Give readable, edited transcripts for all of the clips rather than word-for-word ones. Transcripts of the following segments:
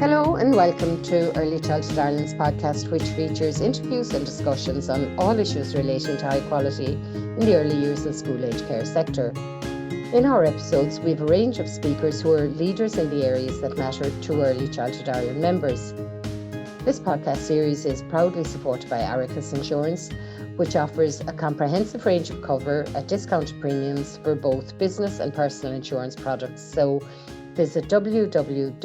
Hello and welcome to Early Childhood Ireland's podcast, which features interviews and discussions on all issues relating to high quality in the early years and school age care sector. In our episodes, we have a range of speakers who are leaders in the areas that matter to Early Childhood Ireland members. This podcast series is proudly supported by Aricus Insurance, which offers a comprehensive range of cover at discounted premiums for both business and personal insurance products. So visit www.aricus.ie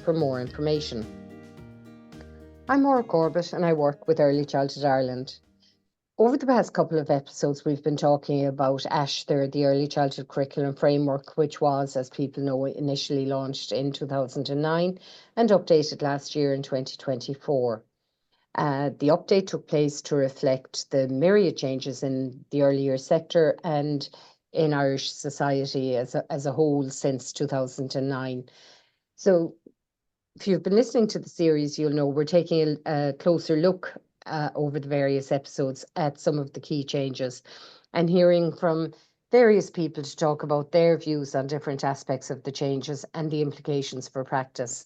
for more information. I'm Maura Corbett and I work with Early Childhood Ireland. Over the past couple of episodes, we've been talking about Aistear, the Early Childhood Curriculum Framework, which was, as people know, initially launched in 2009 and updated last year in 2024. The update took place to reflect the myriad changes in the early years sector and in Irish society as a whole since 2009. So if you've been listening to the series, you'll know we're taking a closer look over the various episodes at some of the key changes and hearing from various people to talk about their views on different aspects of the changes and the implications for practice.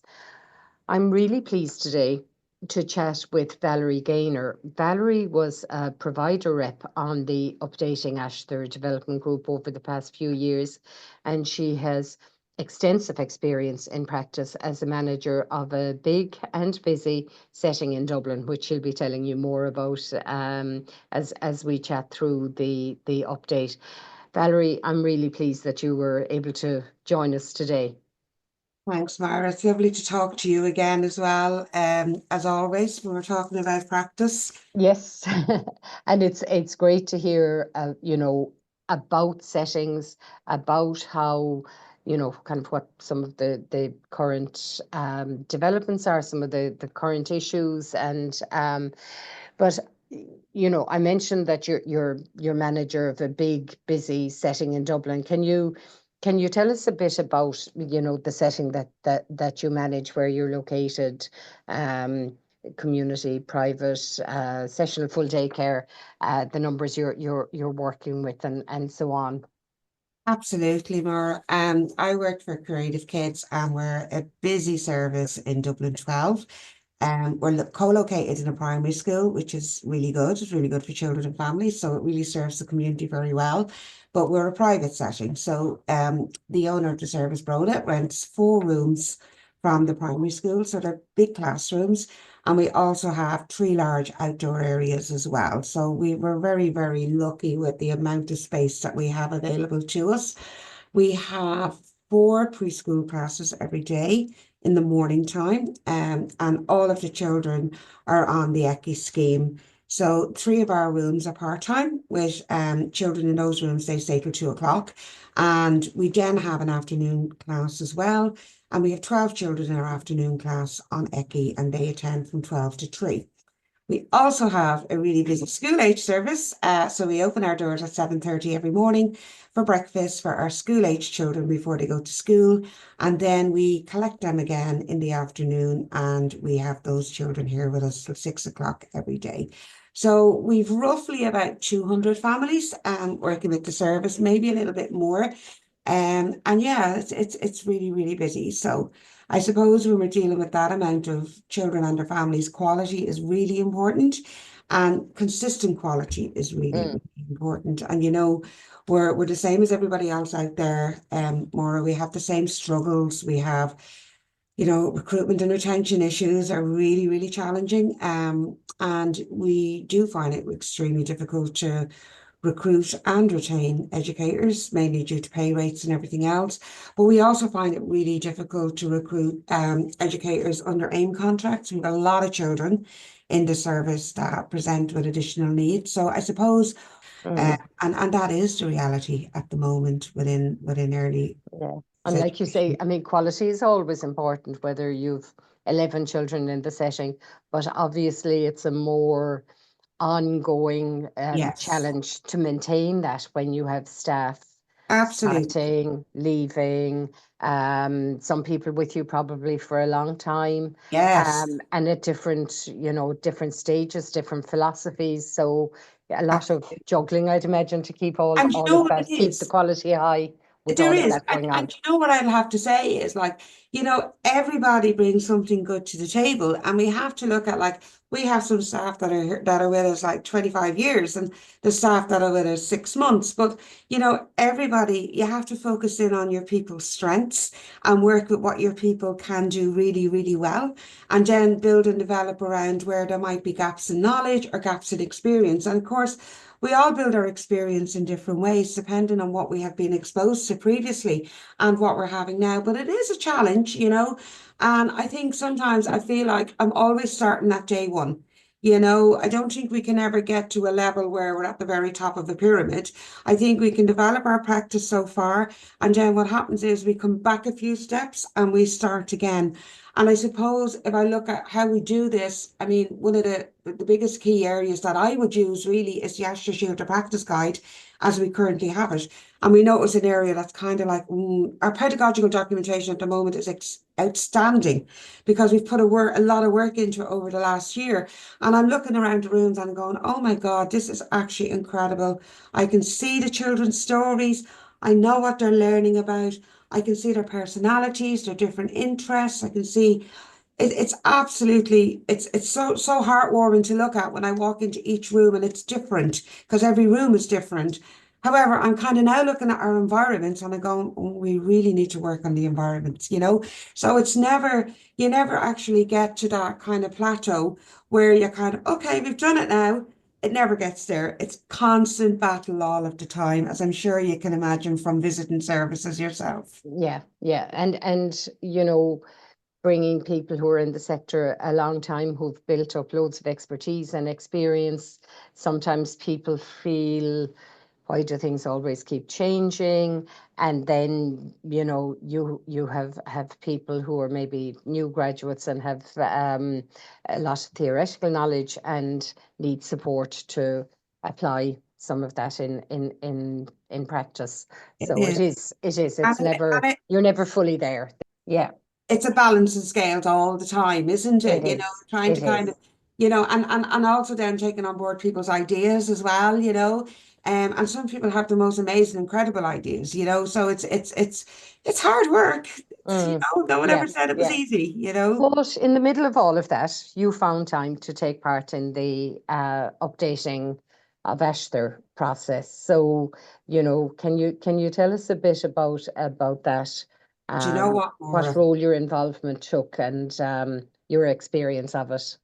I'm really pleased today to chat with Valerie Gaynor. Valerie was a provider rep on the Updating Aistear Development Group over the past few years, and she has extensive experience in practice as a manager of a big and busy setting in Dublin, which she'll be telling you more about as we chat through the update. Valerie, I'm really pleased that you were able to join us today. Thanks, Mara. It's lovely to talk to you again as well. As always, when we're talking about practice. Yes, and it's great to hear, about settings, about how, kind of what some of the current developments are, some of the current issues, and but I mentioned that you're manager of a big, busy setting in Dublin. Can you tell us a bit about, the setting that you manage, where you're located, community, private, sessional full day care, the numbers you're working with, and so on? Absolutely, Mara. I work for Creative Kids and we're a busy service in Dublin 12. We're co-located in a primary school, which is really good. It's really good for children and families, so it really serves the community very well. But we're a private setting, so the owner of the service, Broda, rents 4 rooms from the primary school, so they're big classrooms, and we also have 3 large outdoor areas as well. So we were very, very lucky with the amount of space that we have available to us. We have 4 preschool classes every day in the morning time, and all of the children are on the ECI scheme. So 3 of our rooms are part-time with children in those rooms. They stay till 2 o'clock, and we then have an afternoon class as well. And we have 12 children in our afternoon class on ECI, and they attend from 12 to 3. We also have a really busy school age service. So we open our doors at 7:30 every morning for breakfast for our school age children before they go to school. And then we collect them again in the afternoon, and we have those children here with us till 6 o'clock every day. So we've roughly about 200 families working with the service, maybe a little bit more. And yeah, it's really, really busy. So I suppose when we're dealing with that amount of children and their families, quality is really important, and consistent quality is really, really important. And we're the same as everybody else out there. Maura, we have the same struggles. We have, recruitment and retention issues are really, really challenging. And we do find it extremely difficult to recruit and retain educators, mainly due to pay rates and everything else. But we also find it really difficult to recruit educators under AIM contracts. We've got a lot of children in the service that present with additional needs. So I suppose, and that is the reality at the moment within early. Yeah. And like you say, I mean, quality is always important, whether you've 11 children in the setting, but obviously it's a more ongoing Yes, challenge to maintain that when you have staff absolutely. starting, leaving, some people with you probably for a long time, Yes, and at different stages, different philosophies. So a lot of juggling, I'd imagine, to keep all and you know of what that, it keep the is? quality high. with There all of is. that going on. And you know what I'll have to say is like, everybody brings something good to the table. And we have to look at like, we have some staff that are with us like 25 years and the staff that are with us 6 months. But, everybody, you have to focus in on your people's strengths and work with what your people can do really, really well. And then build and develop around where there might be gaps in knowledge or gaps in experience. And of course, we all build our experience in different ways, depending on what we have been exposed to previously and what we're having now. But it is a challenge. And I think sometimes I feel like I'm always starting at day one. I don't think we can ever get to a level where we're at the very top of the pyramid. I think we can develop our practice so far. And then what happens is we come back a few steps and we start again. And I suppose if I look at how we do this, I mean, one of the biggest key areas that I would use really is the Aistear Shooter Practice Guide as we currently have it. And we know it's an area that's kind of like, our pedagogical documentation at the moment is outstanding because we've put a lot of work into it over the last year. And I'm looking around the rooms and I'm going, oh my God, this is actually incredible. I can see the children's stories. I know what they're learning about. I can see their personalities, their different interests. I can see it's absolutely it's so heartwarming to look at when I walk into each room and it's different because every room is different. However, I'm kind of now looking at our environments and I'm going, oh, we really need to work on the environments. So you never actually get to that kind of plateau where you're kind of, okay, we've done it now. It never gets there. It's constant battle all of the time, as I'm sure you can imagine from visiting services yourself. Yeah, yeah. And bringing people who are in the sector a long time, who've built up loads of expertise and experience. Sometimes people feel, why do things always keep changing? And then, you have people who are maybe new graduates and have a lot of theoretical knowledge and need support to apply some of that in practice. It So it is. is, And, it's it, never, and it, you're never fully there. Yeah, it's a balancing scales all the time, isn't it it? is. Trying to It kind of, is. and also then taking on board people's ideas as well. And some people have the most amazing, incredible ideas. So it's hard work. Mm, No one yeah, ever said it was yeah. easy. But in the middle of all of that, you found time to take part in the updating of Aistear process. So, can you tell us a bit about that? Do you know what, What Maura? role your involvement took and your experience of it?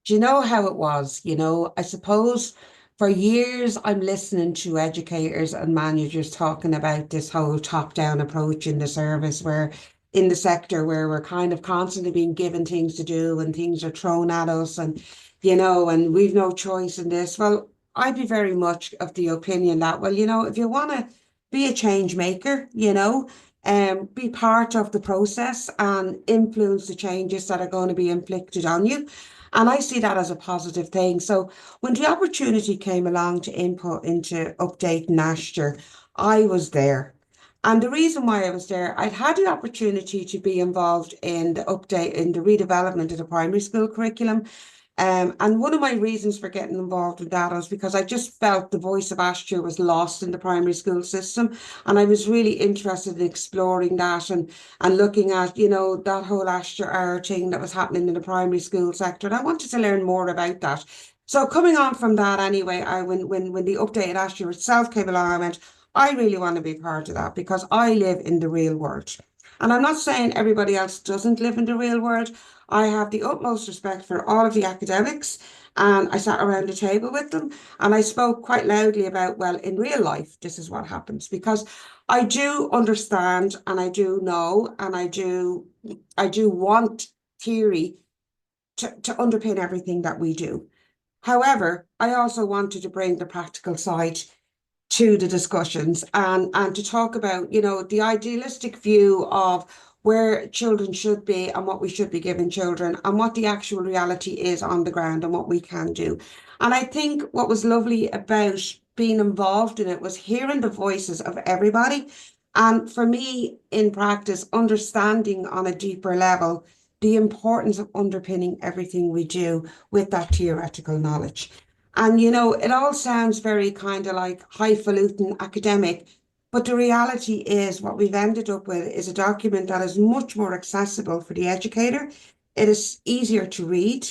Do you know how it was? I suppose for years I'm listening to educators and managers talking about this whole top-down approach in the service where in the sector where we're kind of constantly being given things to do and things are thrown at us and we've no choice in this. Well, I'd be very much of the opinion that, well, if you want to be a change maker, be part of the process and influence the changes that are going to be inflicted on you. And I see that as a positive thing. So when the opportunity came along to input into updating Aistear, I was there. And the reason why I was there, I'd had the opportunity to be involved in the update, in the redevelopment of the primary school curriculum. And one of my reasons for getting involved with that was because I just felt the voice of Aistear was lost in the primary school system. And I was really interested in exploring that and looking at, that whole Aistear hour thing that was happening in the primary school sector. And I wanted to learn more about that. So coming on from that anyway, when the updated Aistear itself came along, I went, I really want to be part of that because I live in the real world. And I'm not saying everybody else doesn't live in the real world. I have the utmost respect for all of the academics, and I sat around the table with them and I spoke quite loudly about, well, in real life, this is what happens because I do understand and I do know and I do want theory to underpin everything that we do. However, I also wanted to bring the practical side to the discussions and to talk about, the idealistic view of where children should be and what we should be giving children and what the actual reality is on the ground and what we can do. And I think what was lovely about being involved in it was hearing the voices of everybody. And for me, in practice, understanding on a deeper level the importance of underpinning everything we do with that theoretical knowledge. And it all sounds very kind of like highfalutin academic, But the reality is what we've ended up with is a document that is much more accessible for the educator. It is easier to read.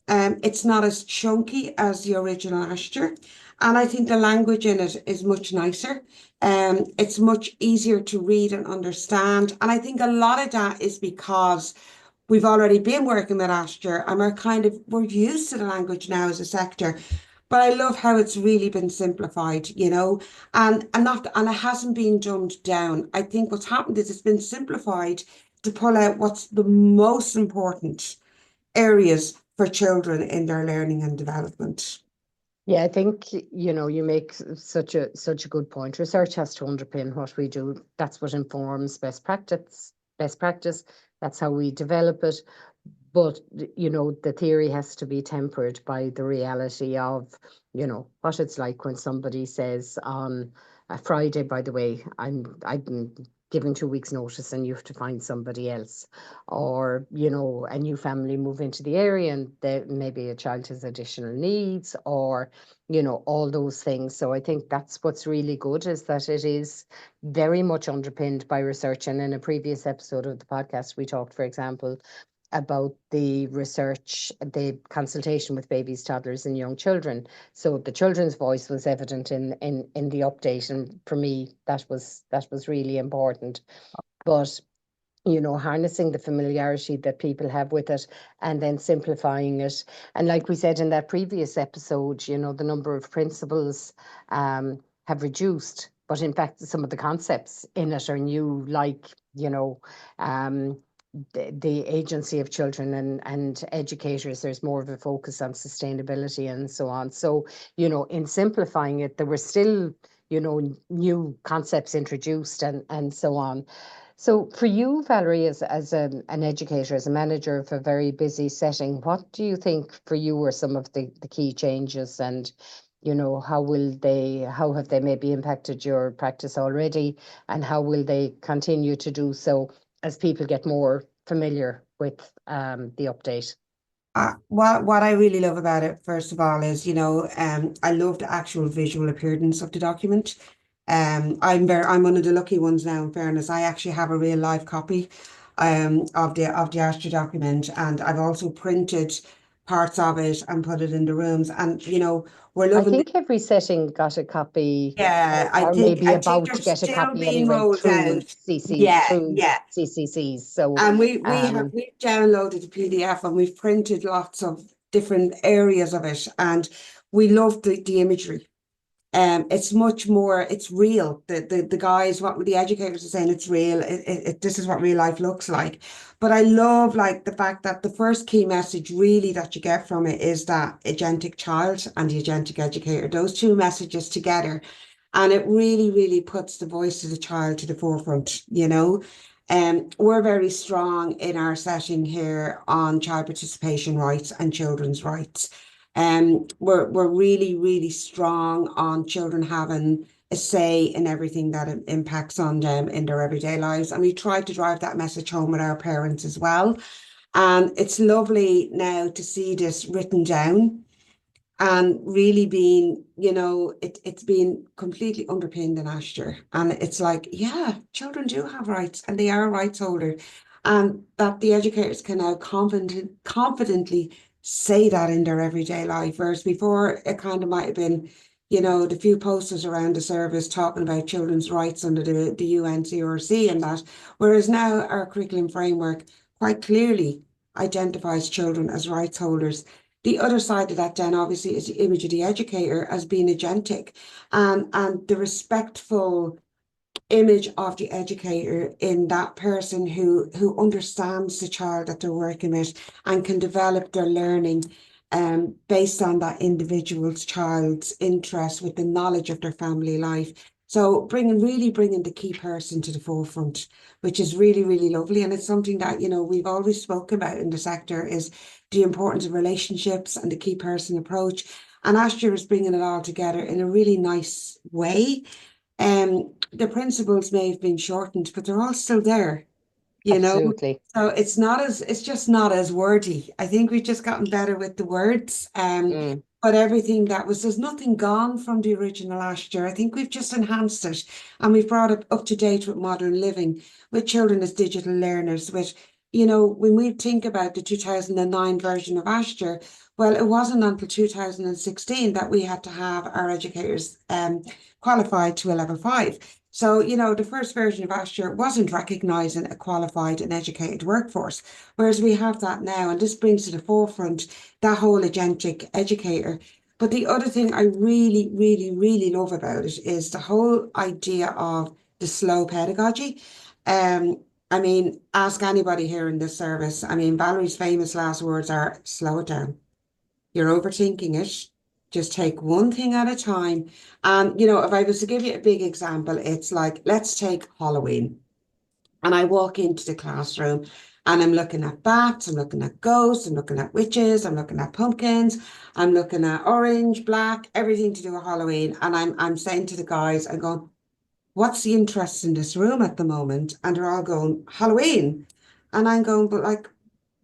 It's not as chunky as the original Aistear. And I think the language in it is much nicer. It's much easier to read and understand. And I think a lot of that is because we've already been working with Aistear and we're used to the language now as a sector. But I love how it's really been simplified, and it hasn't been dumbed down. I think what's happened is it's been simplified to pull out what's the most important areas for children in their learning and development. Yeah, I think you make such a good point. Research has to underpin what we do. That's what informs best practice. Best practice. That's how we develop it. But the theory has to be tempered by the reality of what it's like when somebody says on a Friday, by the way, I've been given 2 weeks notice and you have to find somebody else, or a new family move into the area and maybe a child has additional needs, or all those things. So I think that's what's really good, is that it is very much underpinned by research. And in a previous episode of the podcast, we talked, for example, about the research, the consultation with babies, toddlers, and young children. So the children's voice was evident in the update, and for me, that was really important. But harnessing the familiarity that people have with it and then simplifying it. And like we said in that previous episode, the number of principles have reduced, but in fact, some of the concepts in it are new, like, um, the agency of children and educators. There's more of a focus on sustainability and so on. So, in simplifying it, there were still, new concepts introduced and so on. So for you, Valerie, as an educator, as a manager of a very busy setting, what do you think for you were some of the key changes, and how have they maybe impacted your practice already, and how will they continue to do so as people get more familiar with the update? What I really love about it, first of all, is I love the actual visual appearance of the document. I'm one of the lucky ones now. In fairness, I actually have a real live copy, of the Astra document, and I've also printed parts of it and put it in the rooms. And we're I loving. think every setting got a copy, Yeah, I or think maybe I think about they're to get a still copy being anyway, rolled through out. CC Yeah, through yeah. CCCs. So And um we've downloaded the PDF and we've printed lots of different areas of it, and we love the imagery. It's much more, it's real. The guys, what the educators are saying, it's real. This is what real life looks like. But I love like the fact that the first key message really that you get from it is that agentic child and the agentic educator, those two messages together. And it really, really puts the voice of the child to the forefront. We're very strong in our setting here on child participation rights and children's rights. We're really, really strong on children having a say in everything that impacts on them in their everyday lives. And we try to drive that message home with our parents as well. And it's lovely now to see this written down and really being, it's been completely underpinned in Aistear. And it's like, yeah, children do have rights and they are a rights holder. And that the educators can now confidently say that in their everyday life. Whereas before, it kind of might have been, the few posters around the service talking about children's rights under the UNCRC and that. Whereas now our curriculum framework quite clearly identifies children as rights holders. The other side of that then obviously is the image of the educator as being agentic, and the respectful image of the educator in that person who understands the child that they're working with and can develop their learning based on that individual's child's interest with the knowledge of their family life. So really bringing the key person to the forefront, which is really, really lovely. And it's something that, we've always spoken about in the sector, is the importance of relationships and the key person approach. And Aistear is bringing it all together in a really nice way. The principles may have been shortened, but they're all still there. you know? Absolutely. So it's just not as wordy. I think we've just gotten better with the words. Mm. But everything there's nothing gone from the original Aistear. I think we've just enhanced it and we've brought it up to date with modern living, with children as digital learners, when we think about the 2009 version of Aistear, well, it wasn't until 2016 that we had to have our educators qualified to a level 5. So, the first version of Aistear wasn't recognising a qualified and educated workforce, whereas we have that now, and this brings to the forefront that whole agentic educator. But the other thing I really, really, really love about it is the whole idea of the slow pedagogy. I mean, ask anybody here in this service. I mean, Valerie's famous last words are slow it down. You're overthinking it. Just take one thing at a time. And, if I was to give you a big example, it's like, let's take Halloween. And I walk into the classroom and I'm looking at bats, I'm looking at ghosts, I'm looking at witches, I'm looking at pumpkins, I'm looking at orange, black, everything to do with Halloween. And I'm saying to the guys, I'm going, what's the interest in this room at the moment? And they're all going, Halloween. And I'm going, but like,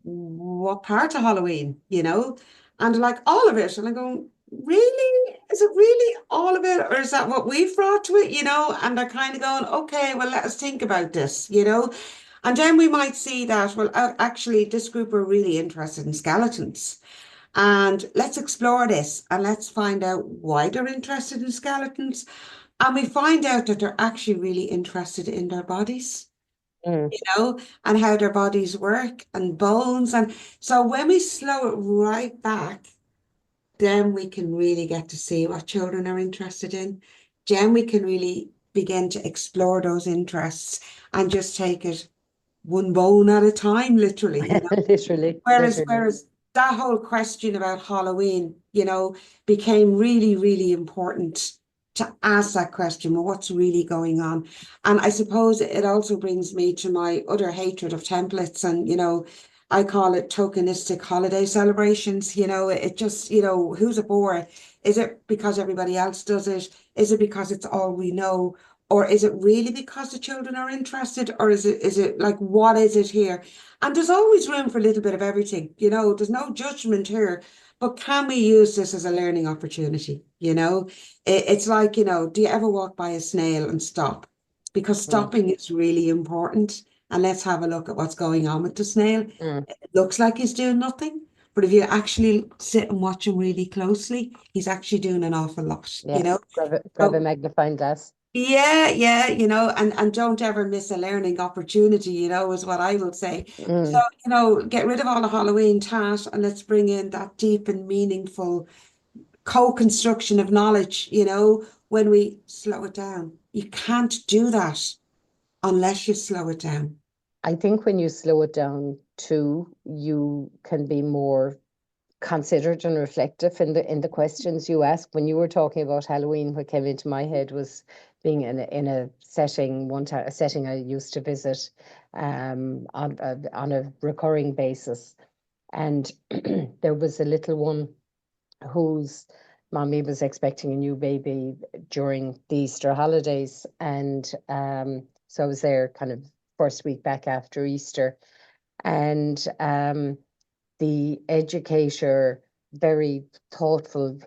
what part of Halloween, And they're like, all of it. And I'm going, really? Is it really all of it? Or is that what we've brought to it, And they're kind of going, okay, well, let us think about this. And then we might see that, well, actually, this group are really interested in skeletons. And let's explore this and let's find out why they're interested in skeletons. And we find out that they're actually really interested in their bodies, Mm. and how their bodies work and bones. And so when we slow it right back, then we can really get to see what children are interested in. Then we can really begin to explore those interests and just take it one bone at a time, literally. Literally, Whereas, literally. whereas that whole question about Halloween, became really, really important to ask that question, well, what's really going on? And I suppose it also brings me to my other hatred of templates and, I call it tokenistic holiday celebrations. It just, who's it for? Is it because everybody else does it? Is it because it's all we know? Or is it really because the children are interested? Or is it like, what is it here? And there's always room for a little bit of everything, there's no judgment here, but can we use this as a learning opportunity? It's like, do you ever walk by a snail and stop? Because Mm. stopping is really important. And let's have a look at what's going on with the snail. Mm. It looks like he's doing nothing, but if you actually sit and watch him really closely, he's actually doing an awful lot, Yeah. Grab a So magnifying glass. yeah, yeah, and don't ever miss a learning opportunity, is what I would say. So, Mm. get rid of all the Halloween tat and let's bring in that deep and meaningful co-construction of knowledge, when we slow it down. You can't do that unless you slow it down. I think when you slow it down too, you can be more considered and reflective in the questions you ask. When you were talking about Halloween, what came into my head was being in a setting one time, a setting I used to visit on a recurring basis, and there was a little one whose mommy was expecting a new baby during the Easter holidays, and so I was there kind of first week back after Easter, and the educator, very thoughtful,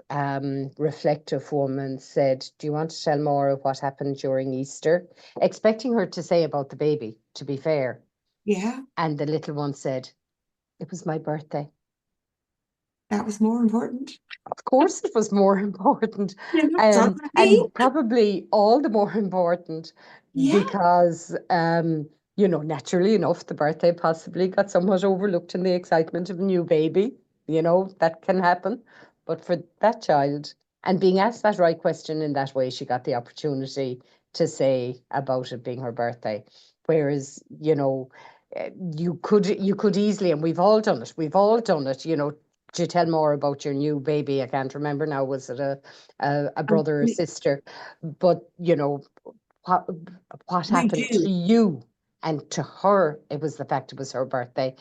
reflective woman, said, "Do you want to tell more of what happened during Easter?" Expecting her to say about the baby, to be fair. Yeah, And the little one said, "It was my birthday." that was more important. Of course, it was more important, So me, and probably all the more important yeah, because, naturally enough, the birthday possibly got somewhat overlooked in the excitement of a new baby. That can happen. But for that child, and being asked that right question in that way, she got the opportunity to say about it being her birthday. Whereas, you could easily, and we've all done it, to tell more about your new baby. I can't remember now, was it a brother or sister? But what what we happened to do. you and to her? It was the fact it was her birthday,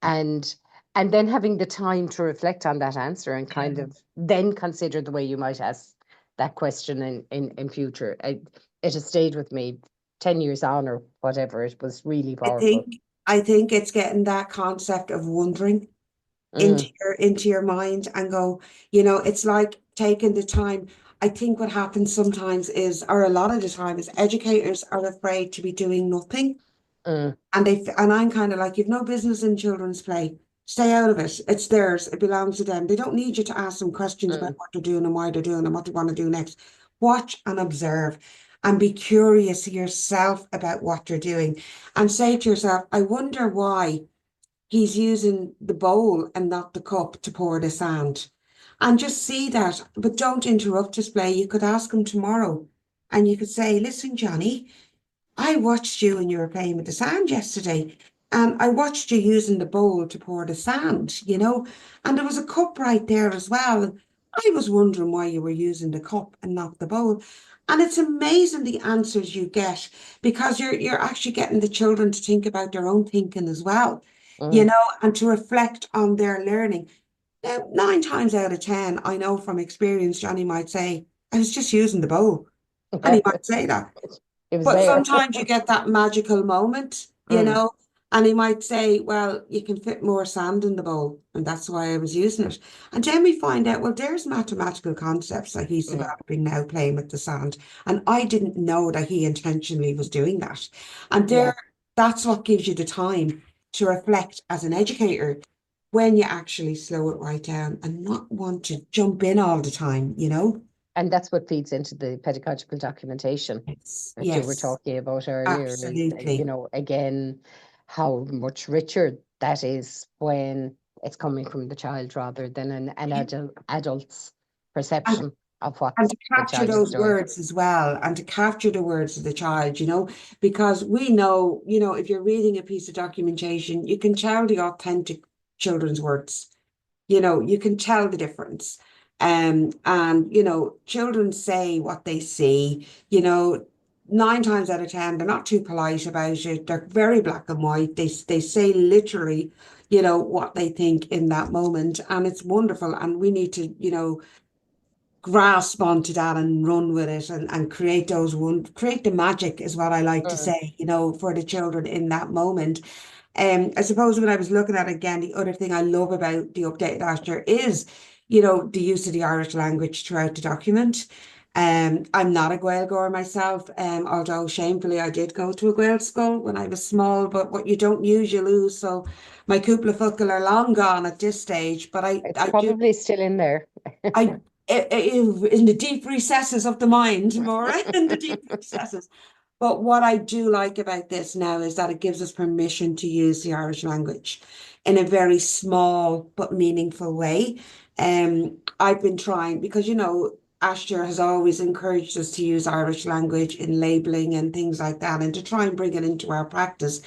and and then having the time to reflect on that answer and kind of then consider the way you might ask that question in future. It has stayed with me 10 years on or whatever. It was really I think powerful. I think it's getting that concept of wondering Mm, into your mind and go, it's like taking the time. I think what happens sometimes is, or a lot of the time, is educators are afraid to be doing nothing. mm, And I'm kind of like, you've no business in children's play. Stay out of it. It's theirs. It belongs to them. They don't need you to ask them questions about mm. what they're doing and why they're doing and what they want to do next. Watch and observe and be curious yourself about what you're doing and say to yourself, I wonder why he's using the bowl and not the cup to pour the sand. And just see that, but don't interrupt display. You could ask him tomorrow and you could say, listen, Johnny, I watched you when you were playing with the sand yesterday, and I watched you using the bowl to pour the sand, and there was a cup right there as well. And I was wondering why you were using the cup and not the bowl. And it's amazing the answers you get because you're actually getting the children to think about their own thinking as well, Mm. and to reflect on their learning. Now, 9 times out of 10, I know from experience, Johnny might say, I was just using the bowl. And he might say that. It was But there. sometimes you get that magical moment, Mm, and he might say, well, you can fit more sand in the bowl, and that's why I was using it. And then we find out, well, there's mathematical concepts that he's mm. developing now playing with the sand. And I didn't know that he intentionally was doing that. And Yeah. that's what gives you the time to reflect as an educator when you actually slow it right down and not want to jump in all the time. And that's what feeds into the pedagogical documentation Yes, that you were yes, talking about earlier. absolutely. Again, how much richer that is when it's coming from the child rather than an adult's And perception of what and to the capture child is those doing. words as well, and to capture the words of the child, because we know, if you're reading a piece of documentation, you can tell the authentic children's words. You can tell the difference. And children say what they see, 9 times out of 10, they're not too polite about it. They're very black and white. They say literally, what they think in that moment. And it's wonderful. And we need to, grasp onto that and run with it and create create the magic is what I like to Mm. say, for the children in that moment. I suppose when I was looking at it again, the other thing I love about the updated Aistear is, the use of the Irish language throughout the document. I'm not a Gaeilgeoir myself, although shamefully I did go to a Gael school when I was small, but what you don't use, you lose. So my cúpla focal are long gone at this stage, but It's I do probably still in there. I in the deep recesses of the mind, Maura, in the deep recesses. But what I do like about this now is that it gives us permission to use the Irish language in a very small but meaningful way. I've been trying because Aistear has always encouraged us to use Irish language in labelling and things like that, and to try and bring it into our practice.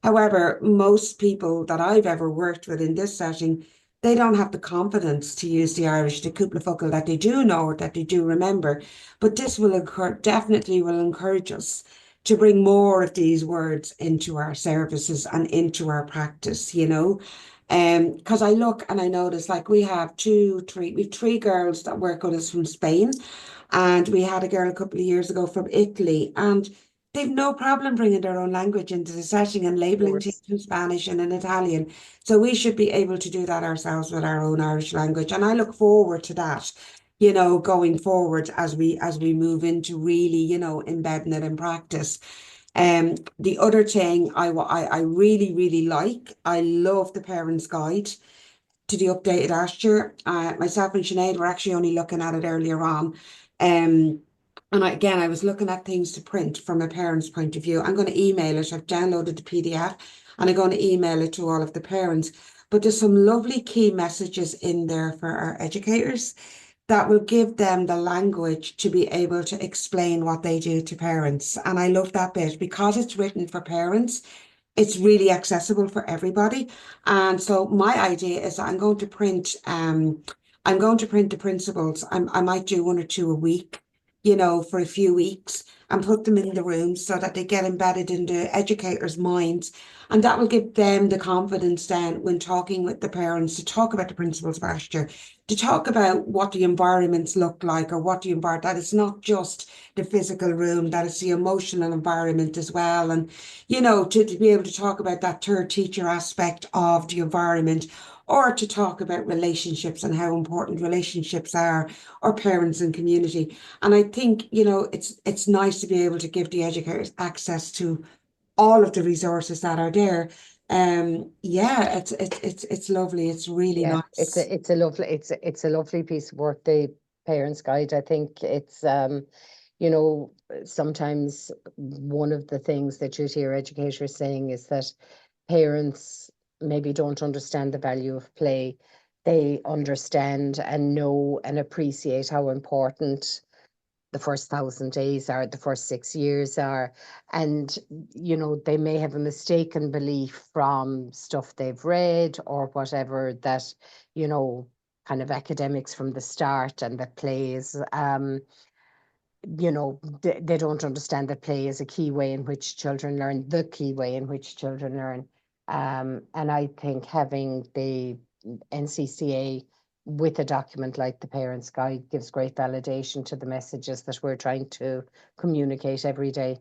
However, most people that I've ever worked with in this setting, they don't have the confidence to use the Irish, the cúpla focal that they do know or that they do remember. But this definitely will encourage us to bring more of these words into our services and into our practice. Because I look and I notice like we've 3 girls that work with us from Spain, and we had a girl a couple of years ago from Italy, and they've no problem bringing their own language into the setting and Of labeling things course. in Spanish and in Italian. So we should be able to do that ourselves with our own Irish language. And I look forward to that, going forward as we move into really, embedding it in practice. The other thing I really, really like, I love the parents' guide to the updated Aistear. Myself and Sinead were actually only looking at it earlier on. And again, I was looking at things to print from a parent's point of view. I'm going to email it. I've downloaded the PDF and I'm going to email it to all of the parents. But there's some lovely key messages in there for our educators that will give them the language to be able to explain what they do to parents. And I love that bit because it's written for parents. It's really accessible for everybody. And so my idea is I'm going to print the principles. I might do 1 or 2 a week, for a few weeks and put them in the room so that they get embedded into educators' minds. And that will give them the confidence then when talking with the parents to talk about the principles of Aistear, to talk about what the environments look like or what the environment, that it's not just the physical room, that it's the emotional environment as well. And, to be able to talk about that third teacher aspect of the environment, or to talk about relationships and how important relationships are, or parents and community. And I think, it's nice to be able to give the educators access to all of the resources that are there. Yeah, it's lovely. It's really Yeah, nice. it's a lovely piece of work, the parents' guide. I think it's you know, sometimes one of the things that you hear educators saying is that parents maybe don't understand the value of play. They understand and know and appreciate how important the first 1,000 days are, the first 6 years are. And, they may have a mistaken belief from stuff they've read or whatever that, you know, kind of academics from the start and that plays, they don't understand that play is a key way in which children learn, the key way in which children learn. And I think having the NCCA with a document like the Parents Guide gives great validation to the messages that we're trying to communicate every day.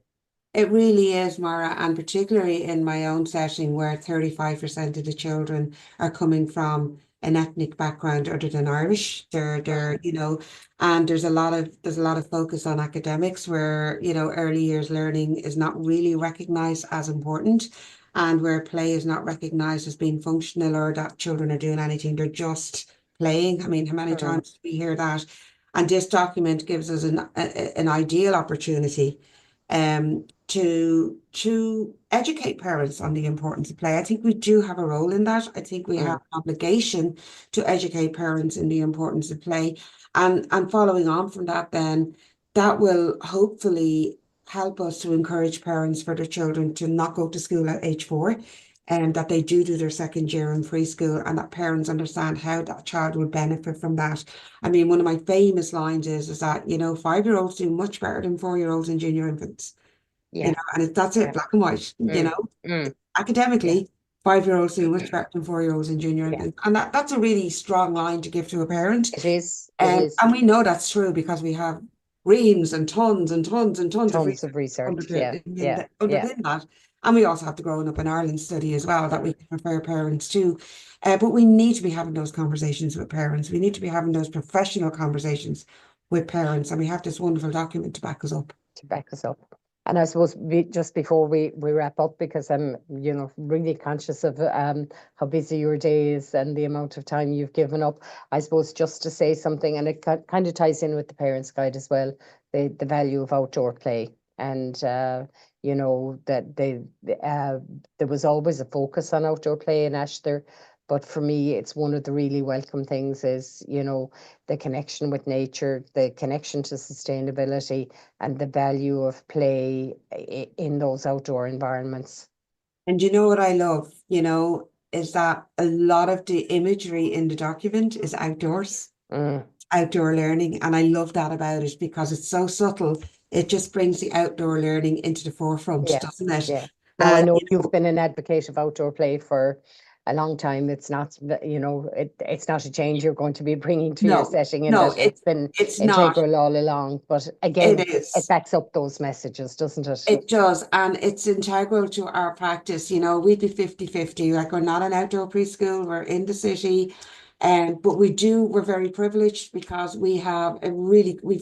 It really is, Mara, and particularly in my own setting where 35% of the children are coming from an ethnic background other than Irish. They're, Mm, and there's a lot of focus on academics where, early years learning is not really recognized as important, and where play is not recognized as being functional or that children are doing anything. They're just playing. I mean, how many mm, times do we hear that? And this document gives us an ideal opportunity to educate parents on the importance of play. I think we do have a role in that. I think we have mm, an obligation to educate parents in the importance of play. And following on from that, then that will hopefully help us to encourage parents for their children to not go to school at age 4, and that they do their second year in preschool, and that parents understand how that child will benefit from that. I mean, one of my famous lines is that, 5-year-olds do much better than 4-year-olds and junior infants, yeah, and that's it, yeah, black and white, mm, mm, yeah, academically, 5-year-olds do much better than 4-year-olds and junior yeah. infants. And that's a really strong line to give to a parent. It is, it is And we know that's true because we have reams and tons and tons and tons of tons research of research. Yeah, yeah, yeah, underpin that. And we also have the Growing Up in Ireland study as well that mm, we can refer parents to. But we need to be having those conversations with parents. We need to be having those professional conversations with parents. And we have this wonderful document to back us up. to back us up. And I suppose just before we wrap up, because I'm, really conscious of how busy your day is and the amount of time you've given up, I suppose just to say something, and it kind of ties in with the Parents Guide as well, the value of outdoor play. And, that there was always a focus on outdoor play in Ashton. But for me, it's one of the really welcome things is, the connection with nature, the connection to sustainability, and the value of play in those outdoor environments. And you know what I love, is that a lot of the imagery in the document is outdoors, Mm, outdoor learning. And I love that about it because it's so subtle. It just brings the outdoor learning into the forefront, yeah, doesn't it? yeah. Now I And, know you've been an advocate of outdoor play for a long time. It's not, it's not a change you're going to be bringing to your no, setting, and no, that it's been it's not. integral all along. But It again, it is. backs up those messages, doesn't it? It does, and it's integral to our practice. We do 50-50. Like, we're not an outdoor preschool, we're in the city. But we're very privileged because we've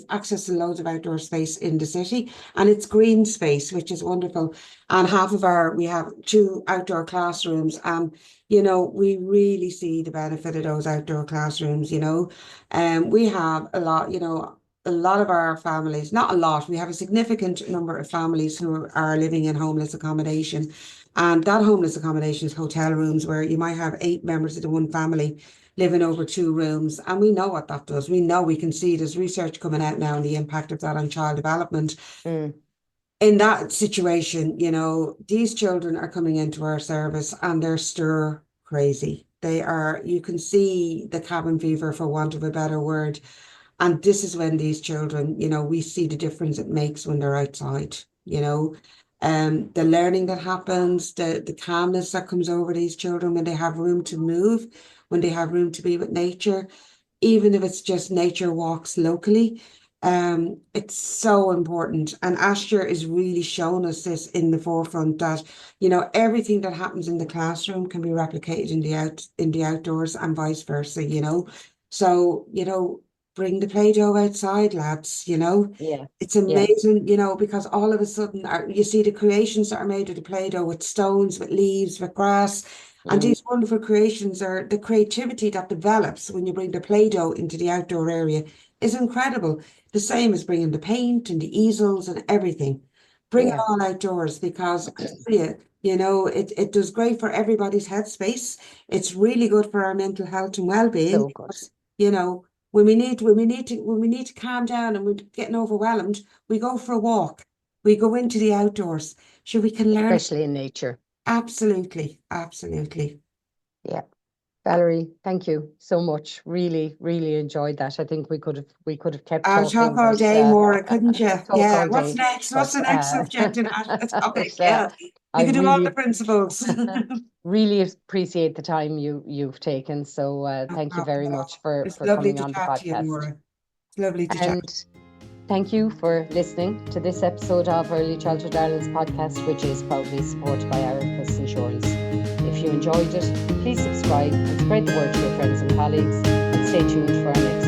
access to loads of outdoor space in the city, and it's green space, which is wonderful. And we have 2 outdoor classrooms, and, we really see the benefit of those outdoor classrooms, And we have a lot of our families, not a lot, we have a significant number of families who are living in homeless accommodation. And that homeless accommodation is hotel rooms where you might have 8 members of the one family living over 2 rooms. And we know what that does. We can see there's research coming out now on the impact of that on child development. Mm, In that situation, these children are coming into our service and they're stir crazy. You can see the cabin fever, for want of a better word, And this is when these children, we see the difference it makes when they're outside. The learning that happens, the calmness that comes over these children when they have room to move, when they have room to be with nature, even if it's just nature walks locally. It's so important. And Aistear is really showing us this in the forefront that, everything that happens in the classroom can be replicated in the outdoors and vice versa. So, bring the Play-Doh outside, lads. Yeah, It's yeah, amazing, because all of a sudden you see the creations that are made of the Play-Doh with stones, with leaves, with grass. And mm, these wonderful creations are the creativity that develops when you bring the Play-Doh into the outdoor area is incredible. The same as bringing the paint and the easels and everything. Bring it yeah. all outdoors because I tell you, it does great for everybody's headspace. It's really good for our mental health and well-being So good, because, when we need to calm down and we're getting overwhelmed, we go for a walk. We go into the outdoors. Sure, we can learn. especially in nature. Absolutely, absolutely. Yeah. Valerie, thank you so much. Really, really enjoyed that. I think we could have kept I'll talk talking, all but day, Maura, couldn't you? talk Yeah. all What's day. next? What's But the next subject in the topic? but Yeah. I We could do all the really principles. really appreciate the time you've taken. So No thank you problem very at much all. for It's lovely coming to on the chat to you, podcast. Maura. It's lovely to chat. And thank you for listening to this episode of Early Childhood Ireland's podcast, which is proudly supported by Aracus Insurance. If you enjoyed it, please subscribe and spread the word to your friends and colleagues, and stay tuned for our next